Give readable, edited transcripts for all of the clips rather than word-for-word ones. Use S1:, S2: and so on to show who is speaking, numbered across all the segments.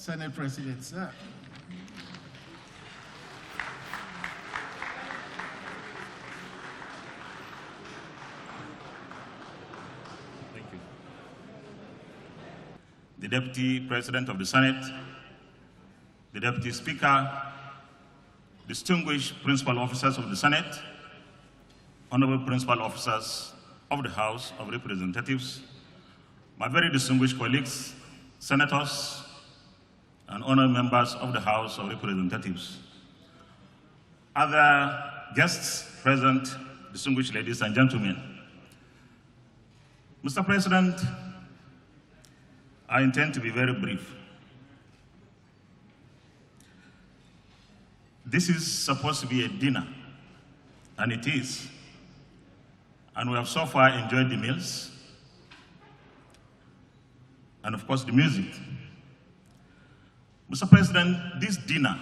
S1: Senate President, sir.
S2: Thank you. The Deputy President of the Senate, the Deputy Speaker, distinguished principal officers of the Senate, honorable principal officers of the House of Representatives, my very distinguished colleagues, senators, and honored members of the House of Representatives, other guests present, distinguished ladies and gentlemen. Mr. President, I intend to be very brief. This is supposed to be a dinner, and it is. And we have so far enjoyed the meals, and of course the music. Mr. President, this dinner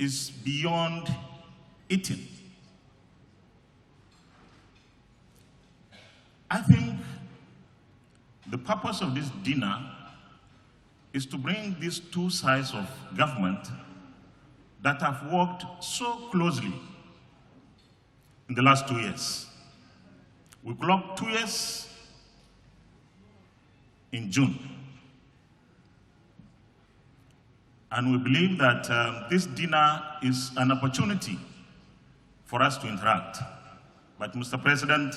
S2: is beyond eating. I think the purpose of this dinner is to bring these two sides of government that have worked so closely in the last 2 years. We clocked 2 years in June. And we believe that this dinner is an opportunity for us to interact. But Mr. President,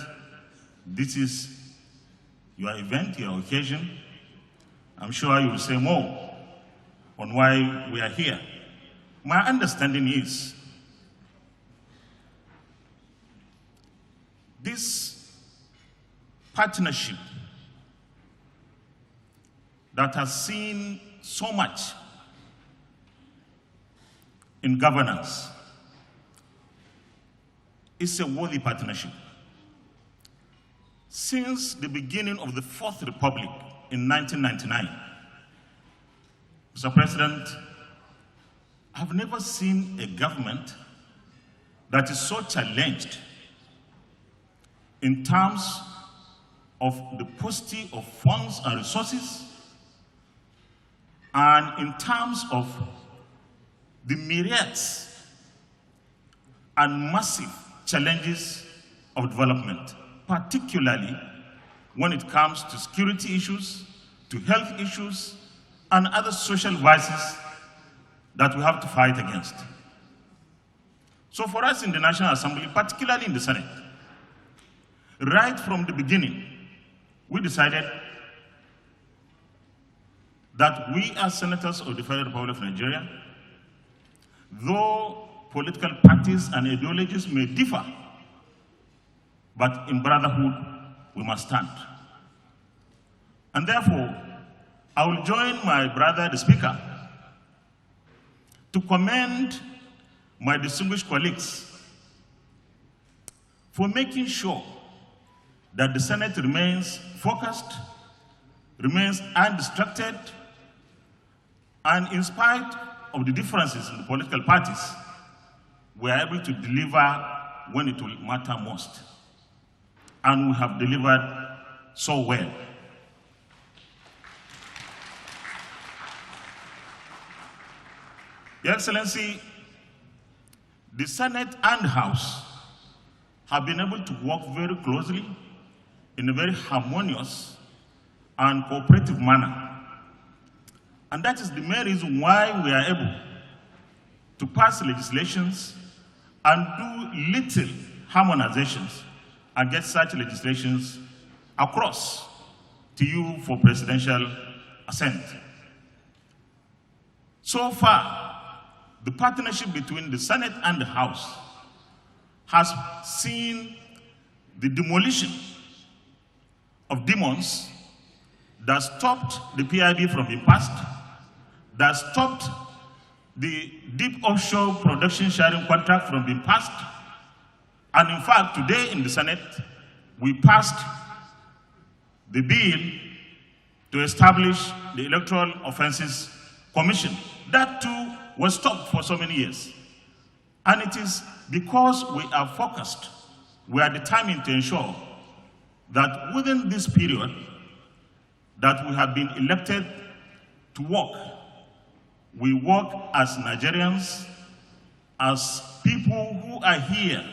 S2: this is your event, your occasion. I'm sure you will say more on why we are here. My understanding is this partnership that has seen so much in governance is a worthy partnership. Since the beginning of the Fourth Republic in 1999, Mr. President, I've never seen a government that is so challenged in terms of the paucity of funds and resources, and in terms of the myriads and massive challenges of development, particularly when it comes to security issues, to health issues, and other social vices that we have to fight against. So for us in the National Assembly, particularly in the Senate, right from the beginning, we decided that we as senators of the Federal Republic of Nigeria, though political parties and ideologies may differ, but in brotherhood, we must stand. And therefore, I will join my brother, the Speaker, to commend my distinguished colleagues for making sure that the Senate remains focused, remains undistracted, and in spite of the differences in the political parties, we are able to deliver when it will matter most. And we have delivered so well. Your Excellency, the Senate and House have been able to work very closely in a very harmonious and cooperative manner. And that is the main reason why we are able to pass legislations and do little harmonizations and get such legislations across to you for presidential assent. So far, the partnership between the Senate and the House has seen the demolition of demons that stopped the PIB from being passed, that stopped the deep offshore production sharing contract from being passed. And in fact, today in the Senate, we passed the bill to establish the Electoral Offenses Commission. That too was stopped for so many years. And it is because we are focused, we are determined to ensure that within this period that we have been elected to work. We work as Nigerians, as people who are here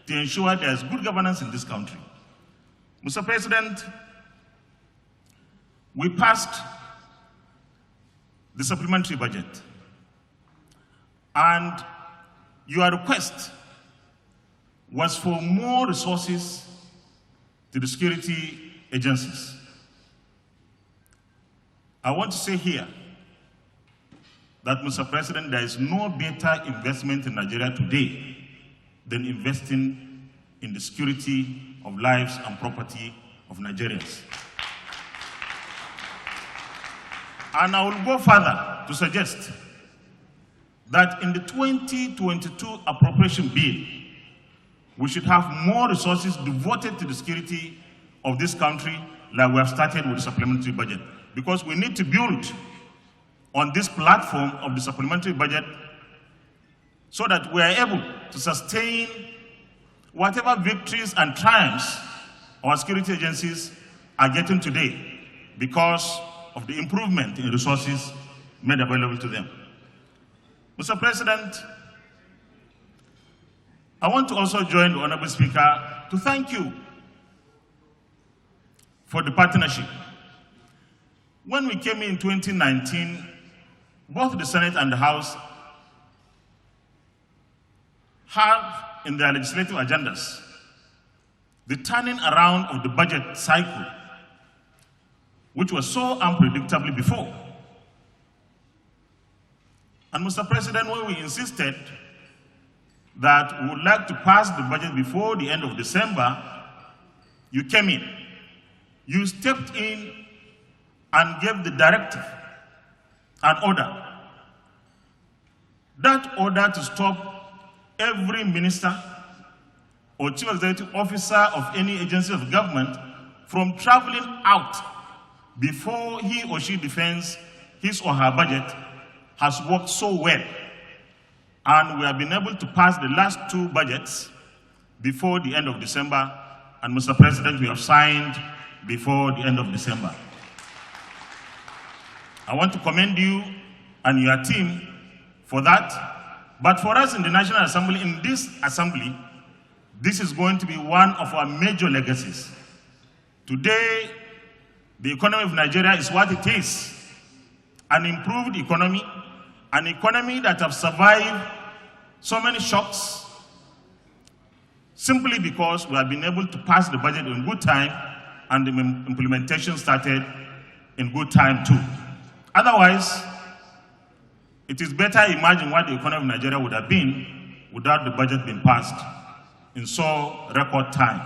S2: to ensure there's good governance in this country. Mr. President, we passed the supplementary budget, and your request was for more resources to the security agencies. I want to say here that, Mr. President, there is no better investment in Nigeria today than investing in the security of lives and property of Nigerians. And I will go further to suggest that in the 2022 appropriation bill, we should have more resources devoted to the security of this country like we have started with the supplementary budget. Because we need to build on this platform of the supplementary budget so that we are able to sustain whatever victories and triumphs our security agencies are getting today because of the improvement in resources made available to them. Mr. President, I want to also join the Honorable Speaker to thank you for the partnership. When we came in 2019, both the Senate and the House have in their legislative agendas the turning around of the budget cycle, which was so unpredictable before. And Mr. President, when we insisted that we would like to pass the budget before the end of December, you came in. You stepped in and gave the directive, an order. That order to stop every minister or chief executive officer of any agency of government from traveling out before he or she defends his or her budget has worked so well. And we have been able to pass the last two budgets before the end of December. And Mr. President, we have signed before the end of December. I want to commend you and your team for that. But for us in the National Assembly, in this assembly, this is going to be one of our major legacies. Today, the economy of Nigeria is what it is. An improved economy, an economy that has survived so many shocks simply because we have been able to pass the budget in good time and the implementation started in good time too. Otherwise, it is better imagine what the economy of Nigeria would have been without the budget being passed in so record time.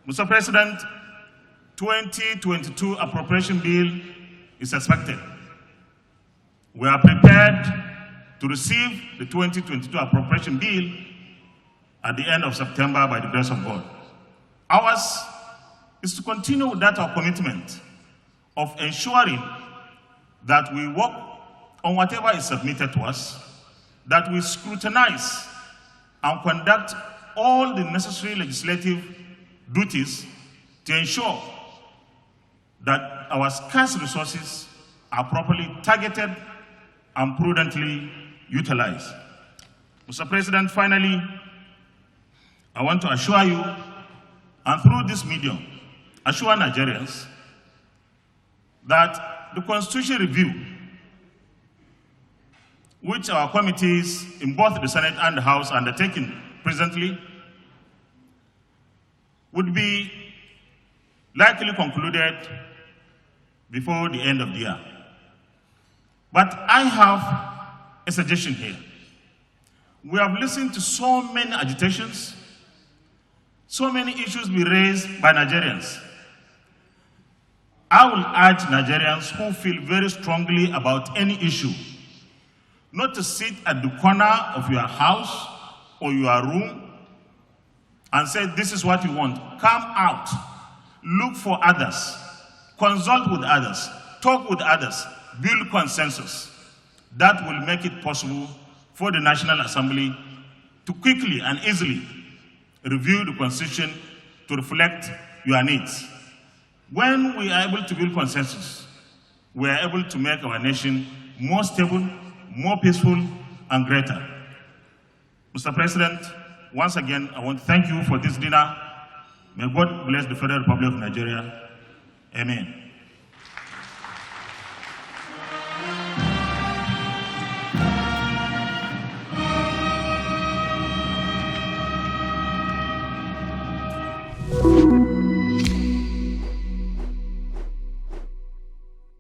S2: Mr. President, 2022 appropriation bill is expected. We are prepared to receive the 2022 appropriation bill at the end of September by the grace of God. Ours is to continue with that our commitment of ensuring that we work on whatever is submitted to us, that we scrutinize and conduct all the necessary legislative duties to ensure that our scarce resources are properly targeted and prudently utilized. Mr. President, finally, I want to assure you, and through this medium, assure Nigerians that the Constitution review, which our committees in both the Senate and the House are undertaking presently, would be likely concluded before the end of the year. But I have a suggestion here. We have listened to so many agitations, so many issues be raised by Nigerians. I will urge Nigerians who feel very strongly about any issue not to sit at the corner of your house or your room and say, this is what you want. Come out, look for others, consult with others, talk with others, build consensus. That will make it possible for the National Assembly to quickly and easily review the Constitution to reflect your needs. When we are able to build consensus, we are able to make our nation more stable, more peaceful, and greater. Mr. President, once again, I want to thank you for this dinner. May God bless the Federal Republic of Nigeria. Amen.